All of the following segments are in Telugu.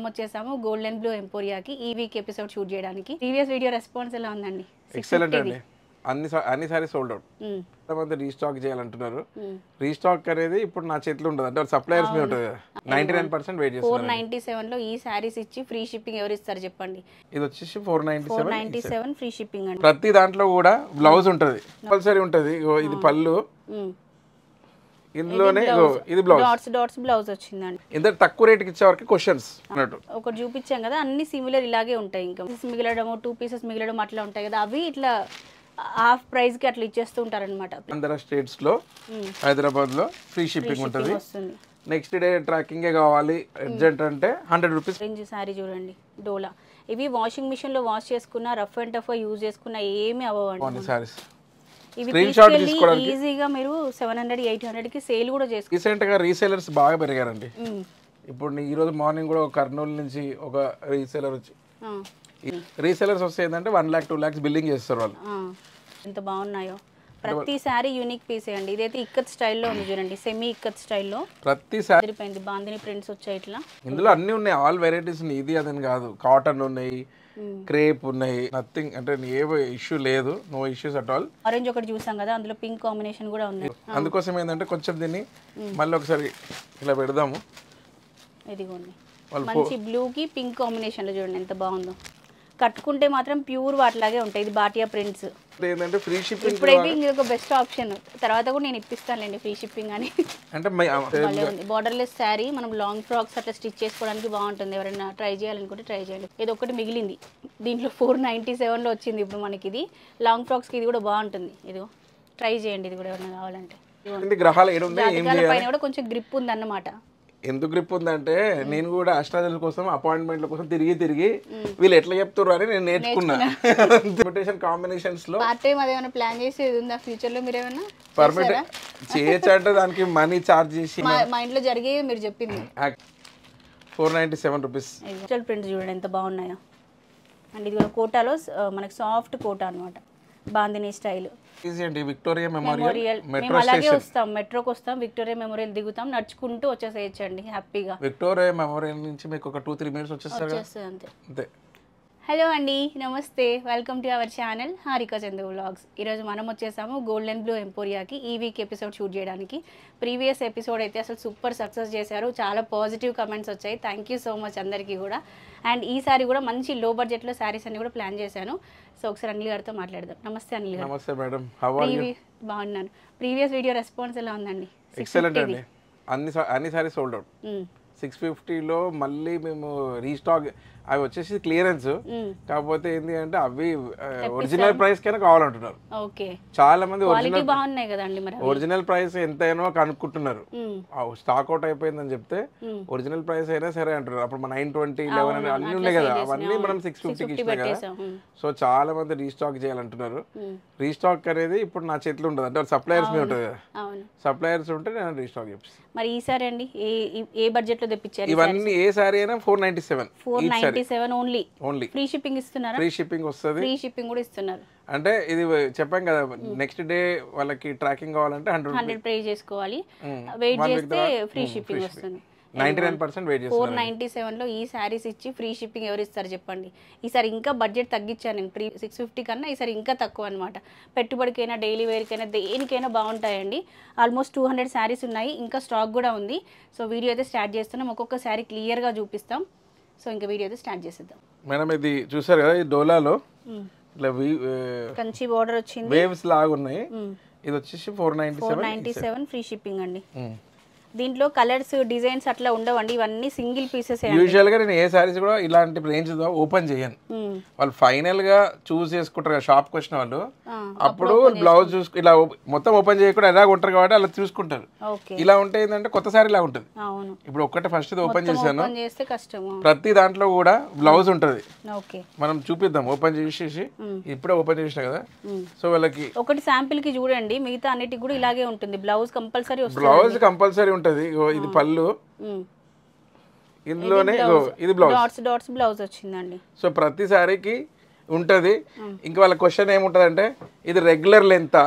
వచ్చేసాము గోల్డెన్ బ్లూ ఎంపోరియాకి ఈ వీక్ ఎపిసోడ్ షూట్ చేయడానికి. ప్రీవియస్ వీడియో రెస్పాన్స్ ఎలా ఉందండి? ఎక్సలెంట్ అండి. అన్ని సారీ సోల్డ్ అవుట్. కొంతమంది రీస్టాక్ చేయాలంటున్నారు. రీస్టాక్ అనేది ఇప్పుడు నా చేతిలో ఉంటుంది, అంటే సప్లయర్స్ మీద ఉంటుంది. 99% వెయిట్ చేస్తున్నారు. 497 లో ఈ సారీస్ ఇచ్చి ఫ్రీ షిప్పింగ్ ఎవరు ఇస్తారు చెప్పండి? ఇది వచ్చేసి 497 ఫ్రీ షిప్పింగ్ అండి. ప్రతి దాంట్లో కూడా బ్లౌజ్ ఉంటుంది, కంపల్సరీ ఉంటుంది. ఇది పళ్ళు, ఇందులోనే ఇది బ్లౌజ్ డాట్స్ బ్లౌజ్ వచ్చిందండి. ఇంత తక్కువ రేట్కి ఇచ్చే వరకు క్వశ్చన్స్ అన్నట్టు ఒకటి చూపించాం కదా, అన్ని సిమిలర్ ఇలాగే ఉంటాయి. ఇంకా మిగలడం 2 పీసెస్ మిగలడం అట్లా ఉంటాయి కదా, అవి ఇట్లా హాఫ్ ప్రైస్ కి అట్లా ఇచ్చేస్తూ ఉంటారు అనమాట. అందర స్టేట్స్ లో హైదరాబాద్ లో ఫ్రీ షిప్పింగ్ ఉంటుంది. నెక్స్ట్ డే ట్రాకింగ్ కావాలి అర్జెంట్ అంటే 100 రూపీస్. రేంజ్ సారీ చూడండి, డోలా. ఇవి వాషింగ్ మిషన్ లో వాష్ చేసుకున్నా, రఫ్ అండ్ టఫ్ యూజ్ చేసుకున్నా ఏమీ అవ్వండి సారీస్. ఇవి ఈజీగా మీరు 700-800 కి సేల్ కూడా చేసుకోవచ్చు. రీసెంట్ గా రీసేలర్స్ బాగా పెరిగారండి. ఇప్పుడు ఈ రోజు మార్నింగ్ కూడా కర్నూలు నుంచి ఒక రీసేలర్ వచ్చి, రీసేలర్స్ వస్తే ఏంటంటే 1 lakh 2 lakhs బిల్లింగ్ చేస్తారు వాళ్ళు. ఎంత బాగున్నాయో, ప్రతిసారి యూనిక్ పీస్ అండి. ఇదైతే ఇక్కత్ స్టైల్లో ఉంది చూడండి, సెమీ ఇక్కత్ స్టైల్లో. ప్రతిసారి బాందిని ప్రింట్స్ వచ్చాయి ఇట్లా. ఇందులో అన్ని ఉన్నాయి, ఆల్ వెరైటీస్ ఉన్నాయి. ఇది అదని కాదు, కాటన్ ఉన్నాయి, క్రేప్ ఉన్నాయి, నథింగ్ అంటే ఏ ఇష్యూ లేదు, no issues at all. Orange ఒకటి చూసాం కదా, అందులో పింక్ కాంబినేషన్ కూడా ఉంది. అందుకోసం ఏంటంటే కొంచెం దీన్ని మళ్ళీ ఒకసారి ఇలా పెడదాము. ఇదిగోండి, మంచి బ్లూ కి పింక్ కాంబినేషన్ లో చూడండి ఎంత బాగుందో. కట్టుకుంటే మాత్రం ప్యూర్ వాటిలాగే ఉంటాయి. ఇది బాటియా ప్రింట్స్. ఏంటంటే ఫ్రీ షిప్పింగ్ ఇప్పుడైతే ఇంకొక బెస్ట్ ఆప్షన్, తర్వాత కూడా నేను ఇప్పిస్తానులేండి ఫ్రీ షిప్పింగ్ అని. అంటే బార్డర్లెస్ శారీ మనం లాంగ్ ఫ్రాక్స్ అట్లా స్టిచ్ చేసుకోవడానికి బాగుంటుంది. ఎవరైనా ట్రై చేయాలనుకుంటే ట్రై చేయండి. ఇది ఒకటి మిగిలింది, దీంట్లో 497 లో వచ్చింది ఇప్పుడు మనకి. ఇది లాంగ్ ఫ్రాక్స్ కి ఇది కూడా బాగుంటుంది. ఇదిగో ట్రై చేయండి, ఇది కూడా ఎవరైనా కావాలంటే. గ్రహాల పైన కూడా కొంచెం గ్రిప్ ఉంది అన్నమాట. ఎందుకు గ్రిప్ ఉందంటే నేను కూడా అష్టాదళ కోసం అపాయింట్మెంట్ల కోసం తిరిగి వీళ్ళు ఎట్లా చెప్తారు అని నేను నేర్చుకున్నా. ఇన్విటేషన్ కాంబినేషన్స్ లో పార్ట్ టైం అదేమైనా ప్లాన్ చేసేది ఉందా ఫ్యూచర్ లో? మీరు ఏమైనా పర్మిట్ చేయొచ్చు అంటే దానికి మనీ చార్జ్ చేసి మా ఇంట్లో జరిగేవి మీరు చెప్పింది. 497 రూపీస్. డిజిటల్ ప్రింట్స్ చూడండి ఎంత బాగున్నాయో. అండ్ ఇది కూడా కోటాలో మనకి సాఫ్ట్ కోటా అనమాట, బాందిని స్టైల్. విక్టోరియా మెమోరియల్ మేము అలాగే వస్తాం, మెట్రోకి వస్తాం, విక్టోరియా మెమోరియల్ దిగుతాం, నడుచుకుంటూ వచ్చేసేయచ్చండి హ్యాపీగా. విక్టోరియా మెమోరియల్ నుంచి మీకు ఒక 2-3 minutes వచ్చేస్తారు అంతే. హలో అండి, నమస్తే, welcome to our channel Harika Chandu vlogs. ఈరోజు మనం వచ్చేసాము గోల్డెన్ బ్లూ ఎంపోరియాకి ఈ వీక్ ఎపిసోడ్ షూట్ చేయడానికి. ప్రీవియస్ ఎపిసోడ్ అయితే అసలు సూపర్ సక్సెస్ చేశారు, చాలా పాజిటివ్ కమెంట్స్ వచ్చాయి. థ్యాంక్ యూ సో మచ్ అందరికీ కూడా. అండ్ ఈసారి కూడా మంచి లో బడ్జెట్లో శారీస్ అన్ని కూడా ప్లాన్ చేశాను. సో ఒకసారి అనిల్ గారితో మాట్లాడదాం. నమస్తే అనిల్ గారు. నమస్తే మేడం, హౌ ఆర్ యు? బాగున్నాను. ప్రీవియస్ వీడియో రెస్పాన్స్ ఎలా ఉందండి? ఎక్సలెంట్ అండి. అన్ని సారీ సోల్డ్ అవుట్. 650 లో మళ్ళీ మేము రీస్టాక్, అవి వచ్చేసి క్లియరెన్స్. కాకపోతే ఏంటి అంటే అవి ఒరిజినల్ ప్రైస్ కైనా కావాలంటున్నారు. చాలా మంది ఒరిజినల్ ప్రైస్ ఎంతైనా కనుక్కుంటున్నారు. స్టాక్ అవుట్ అయిపోయిందని చెప్తే ఒరిజినల్ ప్రైస్ అయినా సరే అంటున్నారు. అప్పుడు 920, 11 అన్ని ఉన్నాయి కదా, అవన్నీ మనం 650కి ఇచ్చినాయి కదా. సో చాలా మంది రీస్టాక్ చేయాలంటున్నారు. రీస్టాక్ అనేది ఇప్పుడు నా చేతిలో ఉంటుంది, అంటే సప్లయర్స్ మీద ఉంటుంది కదా. సప్లయర్స్ ఉంటే నేను రీస్టాక్ చేపిస్తాను. మరి ఈసారి అండి ఏ బడ్జెట్ లో తెప్పించారు? ఇవన్నీ ఏ సారీ అయినా 497 ఓన్లీ. ఫ్రీ షిప్పింగ్ ఇస్తున్నారా? ఫ్రీ షిప్పింగ్ వస్తుంది, ఫ్రీ షిప్పింగ్ కూడా ఇస్తున్నారు. అంటే ఇది చెప్పాం కదా, నెక్స్ట్ డే వాళ్ళకి ట్రాకింగ్ కావాలంటే 100 పే చేసుకోవాలి. వెయిట్ చేస్తే ఫ్రీ షిప్పింగ్ వస్తుంది. 99% వెయిట్ చేస్తారు. 497 లో ఈ సారీస్ ఇచ్చి ఫ్రీ షిప్పింగ్ ఎవరు ఇస్తారు చెప్పండి? ఈసారి ఇంకా బడ్జెట్ తగ్గించాను నేను. 650 కన్నా ఈసారి ఇంకా తక్కువ అనమాట. పెట్టుబడికైనా డైలీ వేర్కైనా దేనికైనా బాగుంటాయండి. ఆల్మోస్ట్ 200 శారీస్ ఉన్నాయి, ఇంకా స్టాక్ కూడా ఉంది. సో వీడియో అయితే స్టార్ట్ చేస్తున్నాం, ఒక్కొక్క శారీ క్లియర్గా చూపిస్తాం. సో ఇంకా వీడియో అయితే స్టార్ట్ చేసేద్దాం. మేడం ఇది చూసారు కదా, ఈ డోలాలో ఇట్లా కంచి బోర్డర్ వచ్చింది, వేవ్స్ లాగా ఉన్నాయి. ఇది వచ్చేసి 497 ఫ్రీ షిప్పింగ్ అండి. దీంట్లో కలర్స్ డిజైన్స్ అట్లా ఉండవండి, ఇవన్నీ సింగిల్ పీసెస్. యూజువల్ గా నేను ఏ సారీస్ కూడా ఇలాంటి రేంజ్ ఓపెన్ చేయను. వాళ్ళు ఫైనల్ గా చూస్ చేసుకుంటారు షాప్ కి వచ్చిన వాళ్ళు, అప్పుడు బ్లౌజ్ చూసుకు ఇలా మొత్తం ఓపెన్ చేయకుండా ఎలా ఉంటారు కాబట్టి అలా చూసుకుంటారు. ఇలా ఉంటే ఏంటంటే కొత్త సారీ ఇలా ఉంటుంది. ఇప్పుడు ఒక్కటే ఫస్ట్ ఓపెన్ చేశాను, ప్రతి దాంట్లో కూడా బ్లౌజ్ ఉంటుంది. మనం చూపిద్దాం ఓపెన్ చేసేసి, ఇప్పుడే ఓపెన్ చేసిన కదా. సో వాళ్ళకి ఒకటి శాంపిల్ కి చూడండి, మిగతా అన్నిటికి కూడా ఇలాగే ఉంటుంది. బ్లౌజ్ కంపల్సరీ ఉంటుంది. ఇది పళ్ళు, ఇందులోనే ఇది బ్లౌజ్ బ్లౌజ్ వచ్చిందండి. సో ప్రతి సారీకి ఉంటది. ఇంకా వాళ్ళ క్వశ్చన్ ఏముంటది అంటే ఇది రెగ్యులర్ లెంత్,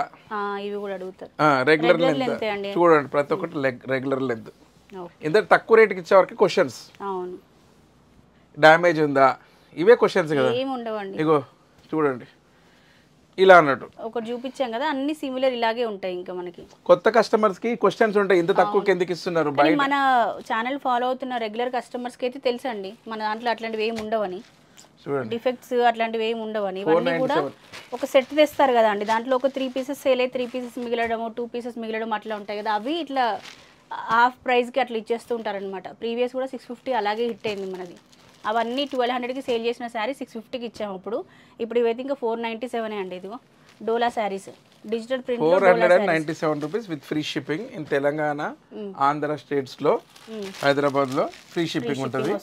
ఇవి కూడా అడుగుతారు. రెగ్యులర్ లెంత్ చూడండి, ప్రతి ఒక్కటి రెగ్యులర్ లెంత్. ఇంత తక్కువ రేట్కి ఇచ్చే వరకు క్వశ్చన్స్. డ్యామేజ్ ఉందా, ఇవే క్వశ్చన్స్ కదా. ఏమి ఉండవండి. ఇగో చూడండి ఇలా అన్నట్టు ఒకటి చూపించాం కదా, అన్ని సిమిలర్ ఇలాగే ఉంటాయి. ఇంకా మనకి కొత్త కస్టమర్స్ కి క్వశ్చన్స్ ఉంటాయి, ఇంత తక్కువకి ఎందుకు ఇస్తున్నారు. మన ఛానల్ ఫాలో అవుతున్న రెగ్యులర్ కస్టమర్స్ కి అయితే తెలుసండి మన దాంట్లో అట్లాంటివి ఏమి ఉండవని, డిఫెక్ట్స్ అట్లాంటివి ఏమి ఉండవని. ఇవన్నీ కూడా ఒక సెట్ తెస్తారు కదా అండి, దాంట్లో ఒక 3 పీసెస్ సేల్ అయ్యి 3 పీసెస్ మిగలడం, 2 పీసెస్ మిగలడం అట్లా ఉంటాయి కదా, అవి ఇట్లా హాఫ్ ప్రైస్కి అట్లా ఇచ్చేస్తూ ఉంటారనమాట. ప్రీవియస్ కూడా 650 అలాగే హిట్ అయింది మనది. అవన్నీ 1200కి సేల్ చేసిన శారీ 650కి ఇచ్చాము ఇప్పుడు ఇవైతే ఇంకా 497 అండి. ఇదిగో dola sarees digital print 497 rupees with free shipping in Telangana, Andhra states లో, హైదరాబాద్ లో ఫ్రీ షిప్పింగ్ ఉంటుంది.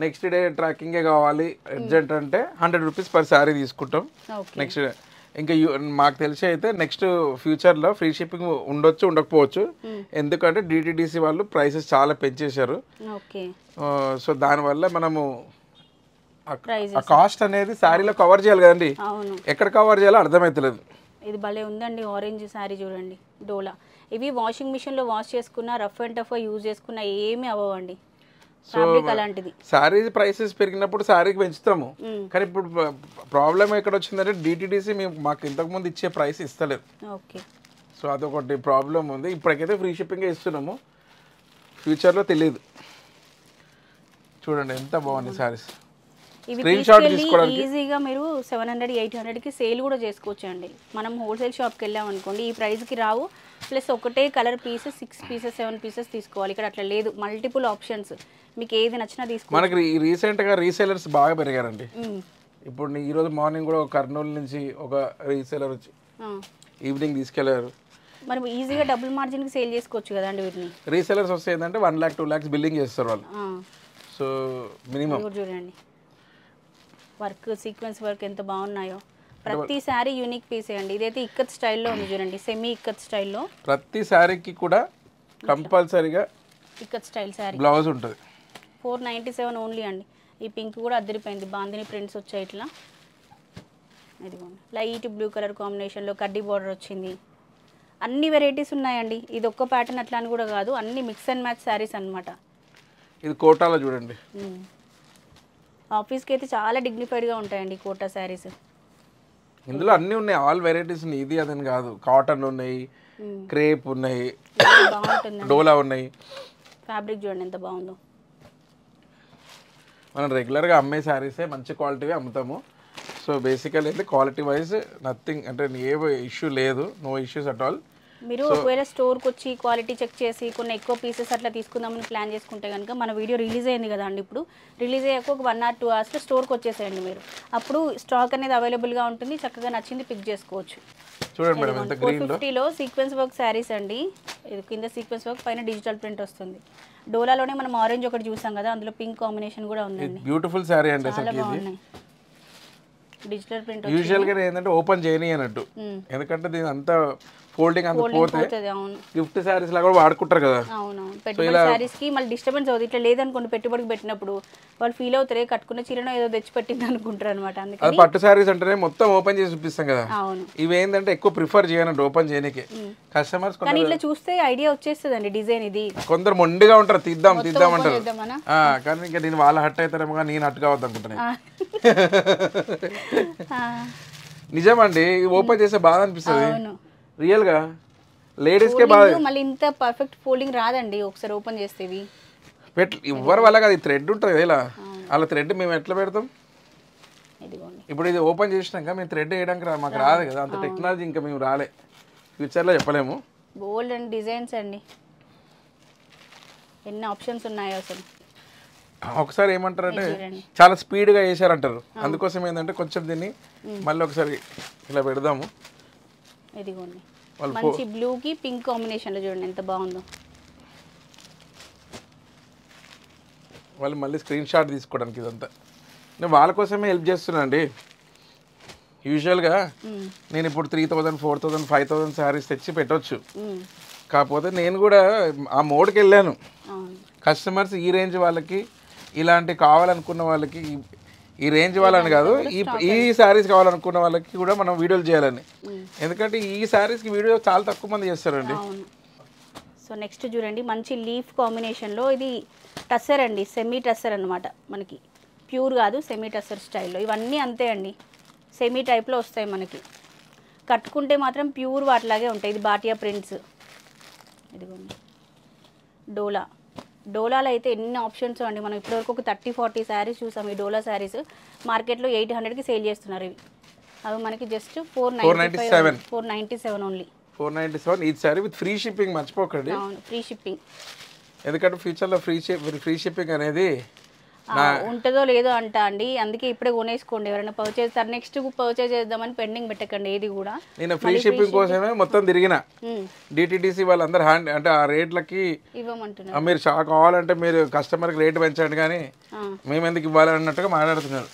నెక్స్ట్ డే ట్రాకింగ్ కావాలి అర్జెంట్ అంటే 100 రూపీస్ పర్ శారీ తీసుకుంటాం. నెక్స్ట్ ఇంకా మాకు తెలిసి అయితే నెక్స్ట్ ఫ్యూచర్లో ఫ్రీ షిప్పింగ్ ఉండొచ్చు ఉండకపోవచ్చు, ఎందుకంటే డిటిడిసి వాళ్ళు ప్రైసెస్ చాలా పెంచేశారు. సో దానివల్ల మనము ఆ కాస్ట్ అనేది శారీలో కవర్ చేయాలి కదండి, ఎక్కడ కవర్ చేయాలో అర్థమవుతలేదు. ఇది భలే ఉందండి, ఆరెంజ్ శారీ చూడండి డోలా. ఇవి వాషింగ్ మిషన్లో వాష్ చేసుకున్న రఫ్ అండ్ టఫ్ యూజ్ చేసుకున్న ఏమీ అవ్వండి. సో శారీ ప్రైసెస్ పెరిగినప్పుడు శారీకి పెంచుతాము, కానీ ఇప్పుడు ప్రాబ్లం ఎక్కడ వచ్చిందంటే డిటిడిసి మాకు ఇంతకుముందు ఇచ్చే ప్రైస్ ఇస్తలేదు. సో అదొకటి ప్రాబ్లం ఉంది. ఇప్పటికైతే ఫ్రీ షిప్పింగే ఇస్తున్నాము, ఫ్యూచర్లో తెలియదు. చూడండి ఎంత బాగుంది శారీస్. స్క్రీన్ షాట్ తీసుకోవడానికి ఈజీగా మీరు 700 800కి సేల్ కూడా చేసుకోవచ్చు అండి. మనం హోల్సేల్ షాప్కి వెళ్ళాం అనుకోండి, ఈ ప్రైస్కి రావు. ప్లస్ ఒకటే కలర్ పీసెస్ 6 పీసెస్ 7 పీసెస్ తీసుకోవాలి. ఇక్కడ అట్లా లేదు, మల్టిపుల్ ఆప్షన్స్, మీకు ఏది నచ్చినా తీసుకోవాలి. మనకి రీసెంట్గా రీసేలర్స్ బాగా పెరిగారండి. ఇప్పుడు ఈరోజు మార్నింగ్ కూడా ఒక కర్నూలు నుంచి ఒక రీసేలర్ వచ్చి ఈవినింగ్ తీసుకెళ్లారు. మరి ఈజీగా డబుల్ మార్జిన్కి సేల్ చేసుకోవచ్చు కదండి వీటిని. రీసేలర్స్ వస్తే ఏంటంటే 1 lakh 2 lakhs బిల్లింగ్ చేస్తారు వాళ్ళు. సో మినిమం చూడండి వర్క్, సీక్వెన్స్ వర్క్ ఎంత బాగున్నాయో. ప్రతి శారీ యూనిక్ పీసే అండి. ఇదైతే ఇక్కత్ స్టైల్లో ఉంది చూడండి, సెమీ ఇక్కత్ స్టైల్లో. ప్రతి శారీకి కూడా కంపల్సరీగా ఇక్కత్ స్టైల్ శారీ బ్లౌజ్ ఉంటుంది. 497 ఓన్లీ అండి. ఈ పింక్ కూడా అద్దరిపోయింది, బాందిని ప్రింట్స్ వచ్చాయి ఇట్లా. ఇదిగోండి లైట్ బ్లూ కలర్ కాంబినేషన్లో కడ్డీ బార్డర్ వచ్చింది. అన్ని వెరైటీస్ ఉన్నాయండి. ఇది ఒక్క ప్యాటర్న్ అట్లా అని కూడా కాదు, అన్ని మిక్స్ అండ్ మ్యాచ్ శారీస్ అనమాట. ఇది కోటాలో చూడండి, ఆఫీస్కి అయితే చాలా డిగ్నిఫైడ్గా ఉంటాయండి కోటా శారీస్. ఇందులో అన్నీ ఉన్నాయి, ఆల్ వెరైటీస్ ఉన్నాయి. ఇది అదని కాదు, కాటన్ ఉన్నాయి, క్రేప్ ఉన్నాయి, డోలా ఉన్నాయి. ఫ్యాబ్రిక్ చూడండి ఎంత బాగుందో. మనం రెగ్యులర్గా అమ్మే శారీసే మంచి క్వాలిటీవే అమ్ముతాము. సో బేసికల్ అయితే క్వాలిటీ వైజ్ నథింగ్, అంటే ఏ ఇష్యూ లేదు, నో ఇష్యూస్ అట్ ఆల్. మీరు ఒకవేళ స్టోర్కి వచ్చి క్వాలిటీ చెక్ చేసి కొన్ని ఎక్కువ పీసెస్ అట్లా తీసుకుందామని ప్లాన్ చేసుకుంటే కనుక, మన వీడియో రిలీజ్ అయింది కదా అండి, ఇప్పుడు రిలీజ్ అయ్యాక ఒక 1 or 2 hours స్టోర్కి వచ్చేసేయండి మీరు. అప్పుడు స్టాక్ అనేది అవైలబుల్గా ఉంటుంది, చక్కగా నచ్చింది పిక్ చేసుకోవచ్చు. చూడండి మేడం ఎంత గ్రీన్ లో 450లో సీక్వెన్స్ వర్క్ శారీస్ అండి. ఇది కింద సీక్వెన్స్ వర్క్, పైన డిజిటల్ ప్రింట్ వస్తుంది. డోలాలోనే మనం ఆరెంజ్ ఒకటి చూసాం కదా, అందులో పింక్ కాంబినేషన్ కూడా ఉందండి. బ్యూటిఫుల్ శారీ అండి అసలు. ఇది డిజిటల్ ప్రింట్ యూజువల్ గా ఏంటంటే ఓపెన్ చేయని అన్నట్టు, ఎందుకంటే దీని అంతా ఫోల్డింగ్ అంత పోతే గిఫ్ట్ శారీస్ లాగా వాడుకుంటారు కదా. అవునవును, పెట్టుబడి శారీస్ కి మళ్ళీ డిస్టర్బెన్స్ అవుతుంది. ఇట్లా లేదనుకోండి, పెట్టుబడికి పెట్టినప్పుడు వాళ్ళు ఫీల్ అవుతారే, కట్టుకున్న చీరను ఏదో తెచ్చి పెట్టింది అనుకుంటారు అనమాట. అందుకని పట్టు శారీస్ అంటేనే మొత్తం ఓపెన్ చేసి చూపిస్తాం కదా. అవును, ఇవి ఏంటంటే ఎక్కువ ప్రిఫర్ చేయనండి ఓపెన్ చేయడానికి కస్టమర్స్. కానీ ఇట్లా చూస్తే ఐడియా వచ్చేస్తుందండి డిజైన్. ఇది కొందరు మొండిగా ఉంటారు, తీద్దాం అంటారు. కానీ ఇంకా నేను వాళ్ళ హట్ అవుతారేమో, కానీ నేను హట్ కావద్దు అనుకుంటున్నాను. నిజమండి, ఓపెన్ చేస్తే బాధ అనిపిస్తుంది రియల్ గా. లేడీస్ కే బాధ. మళ్ళీ ఇంత పర్ఫెక్ట్ ఫోల్డింగ్ రాదండి ఒకసారి ఓపెన్ చేస్తేవి. ఇవ్వరు వాళ్ళ కదా, థ్రెడ్ ఉంటుంది కదా, ఇలా అలా థ్రెడ్ మేము ఎట్లా పెడతాం. ఇప్పుడు ఇది ఓపెన్ చేసినాక మేము థ్రెడ్ వేయడానికి మాకు రాదు కదా, అంత టెక్నాలజీ ఇంకా మేము రాలే, ఫ్యూచర్లో చెప్పలేము. బోల్డ్ అండ్ డిజైన్స్ అండి, ఎన్ని ఆప్షన్స్ ఉన్నాయో అసలు. ఒకసారి ఏమంటారంటే చాలా స్పీడ్గా వేసారంటారు, అందుకోసం ఏంటంటే కొంచెం దీన్ని మళ్ళీ ఒకసారి ఇలా పెడదాము. ఇదిగోండి మంచి బ్లూకి పింక్ కాంబినేషన్లో చూడండి ఎంత బాగుందో. వాళ్ళు మళ్ళీ స్క్రీన్ షాట్ తీసుకోవడానికి ఇదంతా నేను వాళ్ళ కోసమే హెల్ప్ చేస్తున్నా అండి. యూజువల్గా నేను ఇప్పుడు 3000 4000 5000 శారీస్ తెచ్చి పెట్టవచ్చు, కాకపోతే నేను కూడా ఆ మోడ్కి వెళ్ళాను. కస్టమర్స్ ఈ రేంజ్ వాళ్ళకి ఇలాంటి కావాలనుకున్న వాళ్ళకి, ఈ రేంజ్ వాళ్ళని కాదు, ఈ శారీస్ కావాలనుకున్న వాళ్ళకి కూడా మనం వీడియోలు చేయాలని, ఎందుకంటే ఈ శారీస్కి వీడియో చాలా తక్కువ మంది చేస్తారండి. సో నెక్స్ట్ చూడండి మంచి లీఫ్ కాంబినేషన్లో, ఇది టస్సర్ అండి, సెమీ టస్సర్ అనమాట. మనకి ప్యూర్ కాదు, సెమీ టస్సర్ స్టైల్లో. ఇవన్నీ అంతే అండి, సెమీ టైప్లో వస్తాయి మనకి. కట్టుకుంటే మాత్రం ప్యూర్ వాటిలాగే ఉంటాయి. ఇది బాటియా ప్రింట్స్. ఇదిగోండి డోలాలో అయితే ఎన్ని ఆప్షన్స్ అండి. మనం ఇప్పటివరకు ఒక 30-40 శారీస్ చూసాం. ఈ డోలా శారీస్ మార్కెట్లో 800కి సేల్ చేస్తున్నారు. ఇవి అవి మనకి జస్ట్ 497 ఓన్లీ. 497 ఈ సారీ విత్ ఫ్రీ షిప్పింగ్, మర్చిపోకండి. అవును, ఫ్రీ షిప్పింగ్. ఎందుకంటే ఫ్యూచర్లో ఫ్రీ షిప్పింగ్ అనేది ఉంటుందో లేదో అంట అండి. అందుకే ఇప్పుడే కొనేసుకోండి. ఎవరైనా పర్చేజ్ నెక్స్ట్ పర్చేజ్ చేద్దామని పెండింగ్ పెట్టకండి ఏది కూడా. నేను ఫ్రీ షిప్పింగ్ కోసమే మొత్తం తిరిగిన డిటిడిసి వాళ్ళందరూ హ్యాండ్ అంటే ఆ రేట్లకి ఇవ్వమంటున్నారు. మీరు కావాలంటే మీరు కస్టమర్కి రేట్ పెంచండి కానీ మేము ఎందుకు ఇవ్వాలి అన్నట్టుగా మాట్లాడుతున్నారు.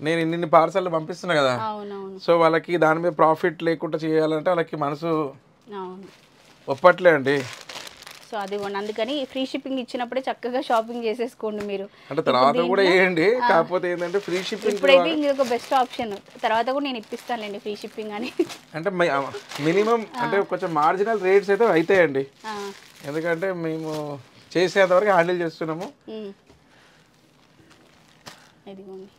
నేను ఇన్ని పార్సల్ పంపిస్తున్నా కదా, సో వాళ్ళకి దాని మీద ప్రాఫిట్ లేకుండా చేయాలంటే వాళ్ళకి మనసు ఒప్పట్లే అండి. సో అది అందుకని ఫ్రీ షిప్పింగ్ ఇచ్చినప్పుడే చక్కగా షాపింగ్ చేసేసుకోండి మీరు. అంటే తర్వాత కూడా వేయండి, కాకపోతే ఏంటంటే ఫ్రీ షిప్పింగ్ ఇప్పుడైతే ఇది ఒక బెస్ట్ ఆప్షన్. తర్వాత కూడా నేను ఇప్పిస్తానులేండి ఫ్రీ షిప్పింగ్ అని. అంటే మినిమం అంటే కొంచెం మార్జినల్ రేట్స్ అయితే అవుతాయండి, ఎందుకంటే మేము చేసేంత వరకు హ్యాండిల్ చేస్తున్నాము. ఇదిగోండి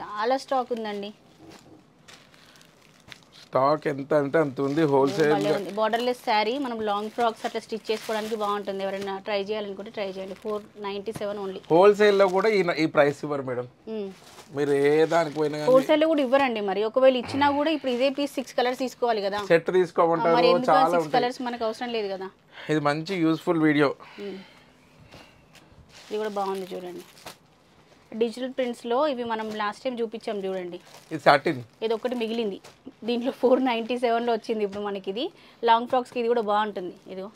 చాలా స్టాక్ ఉందండి. స్టాక్ ఎంత అంటే అంత ఉంది. హోల్సేల్ బార్డర్లెస్ శారీ మనం లాంగ్ ఫ్రాక్స్ అట్లా స్టిచ్ చేసుకోవడానికి బాగుంటుంది. ఎవరైనా ట్రై చేయాలనుకుంటే ట్రై చేయండి. 497 ఓన్లీ. హోల్సేల్ లో కూడా ఈ ప్రైస్ ఇవ్వరు మేడం. మీరు ఏ దానికి పోయినా హోల్సేల్ లో కూడా ఇవ్వరండి. మరి ఒకవేళ ఇచ్చినా కూడా ఇప్పుడు ఇదే పీస్ 6 కలర్స్ తీసుకోవాలి కదా, సెట్ తీసుకోమంటారు. చాలా 6 కలర్స్ మనకు అవసరం లేదు కదా. ఇది మంచి యూస్ఫుల్ వీడియో. ఇది కూడా బాగుంది చూడండి. డిజిటల్ ప్రింట్స్లో ఇవి మనం లాస్ట్ టైం చూపించాం చూడండి. ఇది సాటిన్, ఇది ఒకటి మిగిలింది. దీంట్లో 497లో వచ్చింది ఇప్పుడు మనకి. ఇది లాంగ్ ఫ్రాక్స్కి ఇది కూడా బాగుంటుంది. ఇదిగో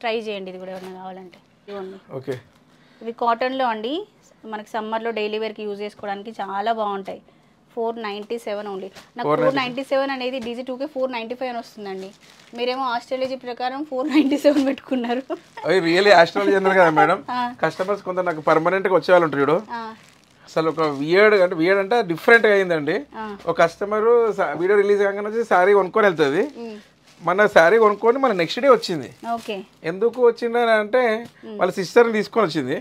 ట్రై చేయండి, ఇది కూడా ఏమైనా కావాలంటే. ఇదిగోండి ఓకే. ఇవి కాటన్లో అండి, మనకి సమ్మర్లో డైలీ వేర్కి యూజ్ చేసుకోవడానికి చాలా బాగుంటాయి. 497 ఓన్లీ. నాకు 497 అనేది DG2కి 495 అని వస్తుందండి. మీరేమో ఆస్ట్రాలజీ ప్రకారం 497 పెట్టుకున్నారు. రియల్లీ ఆస్ట్రాలజీ అన్నారు కదా మేడం. కస్టమర్స్ కొంత నాకు పర్మనెంట్గా వచ్చే వాళ్ళు ఉంటారు చూడు, అసలు ఒక వియర్డ్ అంటే డిఫరెంట్గా అయిందండి. ఒక కస్టమర్ వీడియో రిలీజ్ కాగానే వచ్చి శారీ కొనుక్కొని వెళ్తుంది. మన శారీ కొనుక్కొని మన నెక్స్ట్ డే వచ్చింది. ఎందుకు వచ్చిందని అంటే వాళ్ళ సిస్టర్ని తీసుకొని వచ్చింది.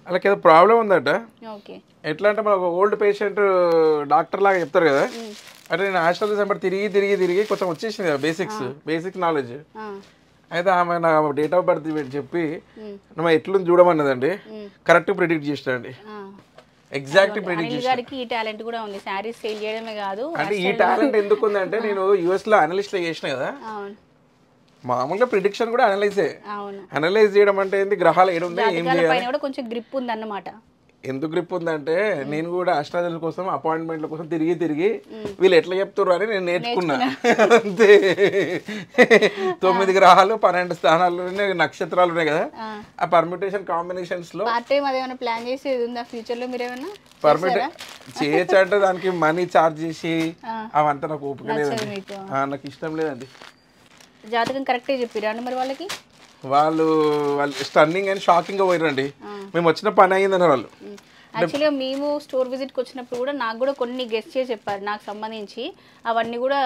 వాళ్ళకి ఏదో ప్రాబ్లం ఉందట. ఎట్లా అంటే మన ఓల్డ్ పేషెంట్ డాక్టర్ లాగా చెప్తారు కదా, అంటే నేను హాస్టల్ సంబర్ తిరిగి కొంచెం వచ్చేసింది కదా బేసిక్ నాలెడ్జ్. అయితే ఆమె నా డేట్ ఆఫ్ బర్త్ చెప్పి నువ్వు ఎట్లుంది చూడమన్నదండి. కరెక్ట్ ప్రిడిక్ట్ చేసినండి, ఎగ్జాక్ట్ ప్రిడిక్ట్ చేసి. ఈ టాలెంట్ కూడా ఉంది, సారీస్ సేల్ చేయడమే కాదు. అంటే ఈ టాలెంట్ ఎందుకు ఉందంటే నేను US లో అనలిస్ట్ చేసిన కదా, మామూలుగా ప్రిడిక్షన్ కూడా అనలైజ్ చేయడం అంటే ఏంది, గ్రహాలు ఏడున్నాయి ఏం చేయాలి, కొంచెం గ్రిప్ ఉంది అన్నమాట. ఎందుకు గ్రిప్ ఉందంటే నేను కూడా అష్టాదశ కోసం అపాయింట్మెంట్ల కోసం తిరిగి వీళ్ళు ఎట్లా చెప్తారు అని నేను నేర్చుకున్నా. అంతే. 9 గ్రహాలు 12 స్థానాలు నక్షత్రాలు ఉన్నాయి కదా, ఆ పర్మ్యూటేషన్ కాంబినేషన్స్ లో ప్లాన్ చేసేది ఉందా ఫ్యూచర్ లో? మీరు ఏమైనా చేయొచ్చు అంటే దానికి మనీ చార్జ్ చేసి అవంతా నాకు ఓపిక లేదండి, నాకు ఇష్టం లేదండి. జాతకం కరెక్టే చెప్పిరా అండి మరి వాళ్ళకి? వాళ్ళు స్టన్నింగ్ అండ్ షాకింగ్ గా పోయిరండి. మేము వచ్చిన పని అయ్యిందని వాళ్ళు. యాక్చువల్గా మేము స్టోర్ విజిట్కి వచ్చినప్పుడు కూడా నాకు కూడా కొన్ని గెస్ట్ చేసి చెప్పారు నాకు సంబంధించి. అవన్నీ కూడా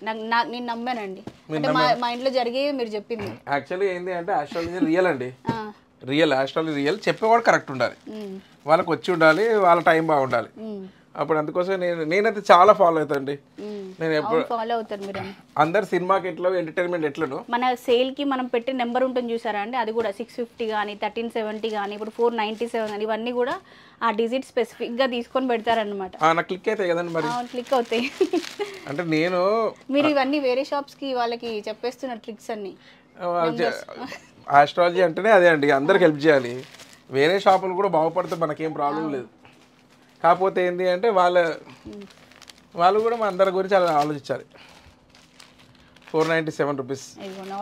నేను నమ్మానండి. అంటే మా ఇంట్లో జరిగేవి మీరు చెప్పింది. యాక్చువల్లీ ఏంటి అంటే ఆస్ట్రాలజీ రియల్ అండి, ఆస్ట్రాలజీ రియల్. చెప్పేవాడు కరెక్ట్ ఉండాలి, వాళ్ళకి వచ్చి ఉండాలి, వాళ్ళ టైం బాగుండాలి. అప్పుడు అందుకోసం నేనైతే చాలా ఫాలో అవుతాండి. నేను ఎప్పుడు ఫాలో అవుతారు మీరు? అందరు సినిమాకి ఎట్లా ఎంటర్టైన్మెంట్ ఎట్లను మన సేల్ కి మనం పెట్టే నెంబర్ ఉంటుంది చూసారా అండి, అది కూడా 650 కానీ 1370 కానీ ఇప్పుడు 497 కానీ ఇవన్నీ కూడా ఆ డిజిట్ స్పెసిఫిక్ గా తీసుకొని పెడతారన్నమాట. నాకు క్లిక్ అవుతాయి కదండి మరి. క్లిక్ అవుతాయి. అంటే మీరు ఇవన్నీ వేరే షాప్స్ కి వాళ్ళకి చెప్పేస్తున్న ట్రిక్స్ అన్ని. ఆస్ట్రాలజీ అంటేనే అదే అండి, అందరికి హెల్ప్ చేయాలి. వేరే షాపులు కూడా బాగుపడితే మనకేం ప్రాబ్లం లేదు. కాకపోతే ఏంటి అంటే వాళ్ళు కూడా మన అందరి గురించి అలా ఆలోచించాలి. 497 rupees.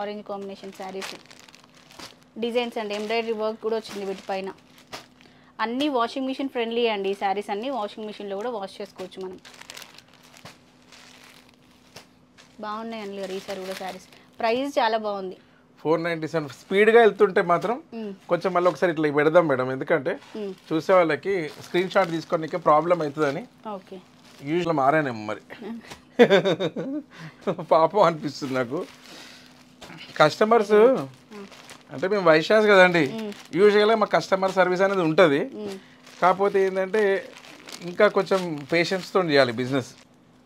Orange combination saris designs అండి, ఎంబ్రాయిడరీ వర్క్ కూడా వచ్చింది వీటిపైన. అన్నీ వాషింగ్ మిషన్ ఫ్రెండ్లీ అండి. ఈ శారీస్ అన్నీ వాషింగ్ మిషన్లో కూడా వాష్ చేసుకోవచ్చు మనం. బాగున్నాయి అండి ఈసారి కూడా శారీస్. ప్రైస్ చాలా బాగుంది. 497. స్పీడ్గా వెళ్తుంటే మాత్రం కొంచెం మళ్ళీ ఒకసారి ఇట్లా పెడదాం మేడం, ఎందుకంటే చూసే వాళ్ళకి స్క్రీన్ షాట్ తీసుకోనికి ప్రాబ్లం అవుతుందని యూజువల్ మారానేమో మరి. పాపం అనిపిస్తుంది నాకు. కస్టమర్స్ అంటే మేము వైశాస్ కదండి, యూజువల్గా మా కస్టమర్ సర్వీస్ అనేది ఉంటుంది. కాకపోతే ఏంటంటే ఇంకా కొంచెం పేషెన్స్తో చేయాలి బిజినెస్.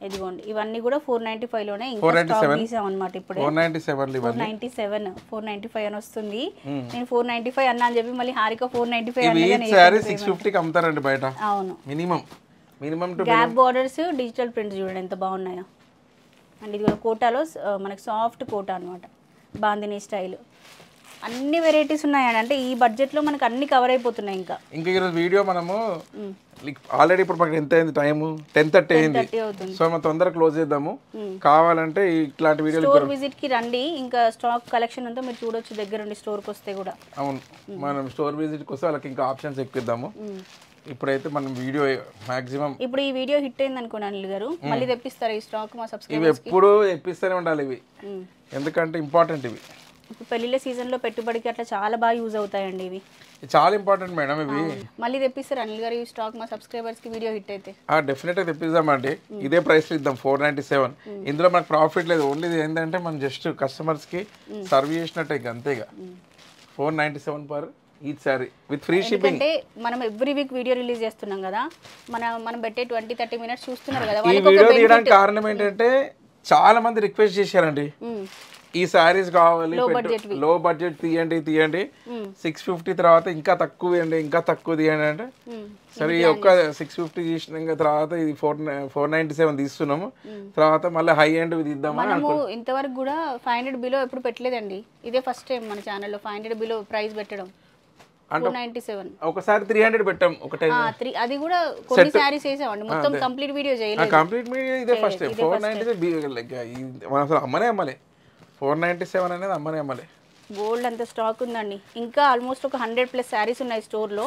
ఇదిగోండి ఇవన్నీ కూడా 495లోనే ఇంకా 497 స్టాక్ తీసాం అన్నమాట. ఇప్పుడు 497 ఇవన్నీ 495 అని వస్తుంది. నేను 495 అన్నా అని చెప్పి మళ్ళీ హారిక 495 ఇవి సారీ 650కి అమ్ముతారండి బయట. అవును, minimum to gap borders digital prints చూడండి ఎంత బాగున్నాయో. అండ్ ఇది కూడా కోటాలో మనకి సాఫ్ట్ కోటా అనమాట, బాందిని స్టైల్. అన్ని వెరైటీస్ ఉన్నాయండి. అంటే ఈ బడ్జెట్లో మనకు అన్ని కవర్ అయిపోతున్నాయి. ఇంకా ఈరోజు వీడియో మనము ఆల్రెడీ ఇప్పుడు మనకి ఎంత అయింది, టైము 10:30 అయింది. సో మనం తొందరగా క్లోజ్ చేద్దాము. కావాలంటే ఇట్లాంటి వీడియోలు స్టోర్ విజిట్ కి రండి, ఇంకా స్టాక్ కలెక్షన్ అంతా మీరు చూడొచ్చు దగ్గరుండి స్టోర్కి వస్తే కూడా. అవును, మనం స్టోర్ విజిట్కి వస్తే వాళ్ళకి ఇంకా ఆప్షన్స్ ఎక్కిద్దాము. ఇప్పుడైతే మనం వీడియో మాక్సిమం ఇప్పుడు ఈ వీడియో హిట్ అయింది అనుకోండి అనిల్ గారు, మళ్ళీ తెప్పిస్తారు ఈ స్టాక్ మా ఇవి సబ్స్క్రైబర్స్ కి. ఎప్పుడు తెప్పిస్తూనే ఉండాలి ఇవి, ఎందుకంటే ఇంపార్టెంట్ ఇవి. ఇప్పుడు పెళ్లిళ్ళ సీజన్లో పెట్టుబడికి అట్లా చాలా బాగా యూజ్ అవుతాయండి ఇవి. చాలా ఇంపార్టెంట్ మేడం ఇవి. మళ్ళీ తెప్పిస్తారు అనిల్ గారు ఈ స్టాక్ మా సబ్స్క్రైబర్స్ కి వీడియో హిట్ అయితే. డెఫినెట్గా తెప్పిద్దామండి. ఇదే ప్రైస్ ఇద్దాం 497. ఇందులో మనకు ప్రాఫిట్ లేదు, ఓన్లీ ఏంటంటే మనం జస్ట్ కస్టమర్స్కి సర్వ్ చేసినట్టే అంతేగా. 497 per each sorry with free shipping. అంటే మనం ఎవ్రీ వీక్ వీడియో రిలీజ్ చేస్తున్నాం కదా, మనం పెట్టే 20-30 మినిట్స్ చూస్తున్నారు కదా. ఈ వీడియో తీయడానికి కారణం ఏంటంటే చాలా మంది రిక్వెస్ట్ చేశారండి, ఈ సారీస్ కావాలి, లో బడ్జెట్ తీయండి 650 తర్వాత ఇంకా తక్కువ తీయండి, ఇంకా తక్కువ తీయండి అంటే సరే ఈ ఒక్క 650 తీసిన తర్వాత ఇది 497 తీస్తున్నాము. తర్వాత మళ్ళీ హై ఎండ్ తీద్దామని మనము ఇంతవరకు కూడా 500 బిలో ఎప్పుడు పెట్టలేదండి. ఇదే ఫస్ట్ టైం మన ఛానల్లో 500 బిలో ప్రైస్ పెట్టడం. 497 ఒకసారి 300 పెట్టాం, అది కూడా కొన్ని సారీస్ వేసామండి, మొత్తం కంప్లీట్ వీడియో చేయలేదు. కంప్లీట్ వీడియో ఇదే ఫస్ట్ టైం. 497 మనం అసలు అమ్మలే 497 అనేది అమ్మలే. గోల్డ్ అంత స్టాక్ ఉందండి. ఇంకా ఆల్మోస్ట్ ఒక 100+ శారీస్ ఉన్నాయి స్టోర్లో.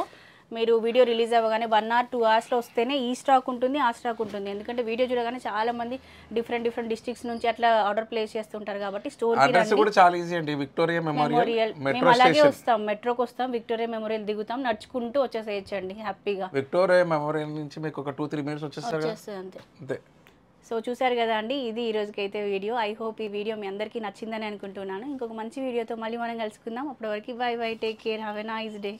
మీరు వీడియో రిలీజ్ అవ్వగానే 1 or 2 అవర్స్లో వస్తేనే ఈ స్టాక్ ఉంటుంది, ఆ స్టాక్ ఉంటుంది. ఎందుకంటే వీడియో చూడగానే చాలా మంది డిఫరెంట్ డిస్ట్రిక్ట్స్ నుంచి అట్లా ఆర్డర్ ప్లేస్ చేస్తుంటారు కాబట్టి స్టోర్ కూడా చాలా ఈజీ అండి. విక్టోరియా మెమోరియల్ మేము అలాగే వస్తాం, మెట్రోకి వస్తాం, విక్టోరియా మెమోరియల్ దిగుతాం, నడుచుకుంటూ వచ్చేసేయచ్చండి హ్యాపీగా. విక్టోరియా మెమోరియల్ నుంచి మీకు ఒక 2-3 మినిట్స్ వచ్చేస్తారు అంతే. సో చూసారు కదా అండి, ఇది ఈ రోజుకైతే వీడియో. ఐ హోప్ ఈ వీడియో మీ అందరికీ నచ్చిందని అనుకుంటున్నాను. ఇంకొక మంచి వీడియోతో మళ్ళీ మనం కలుసుకుందాం. అప్పటి వరకు by by, take care, have a nice day.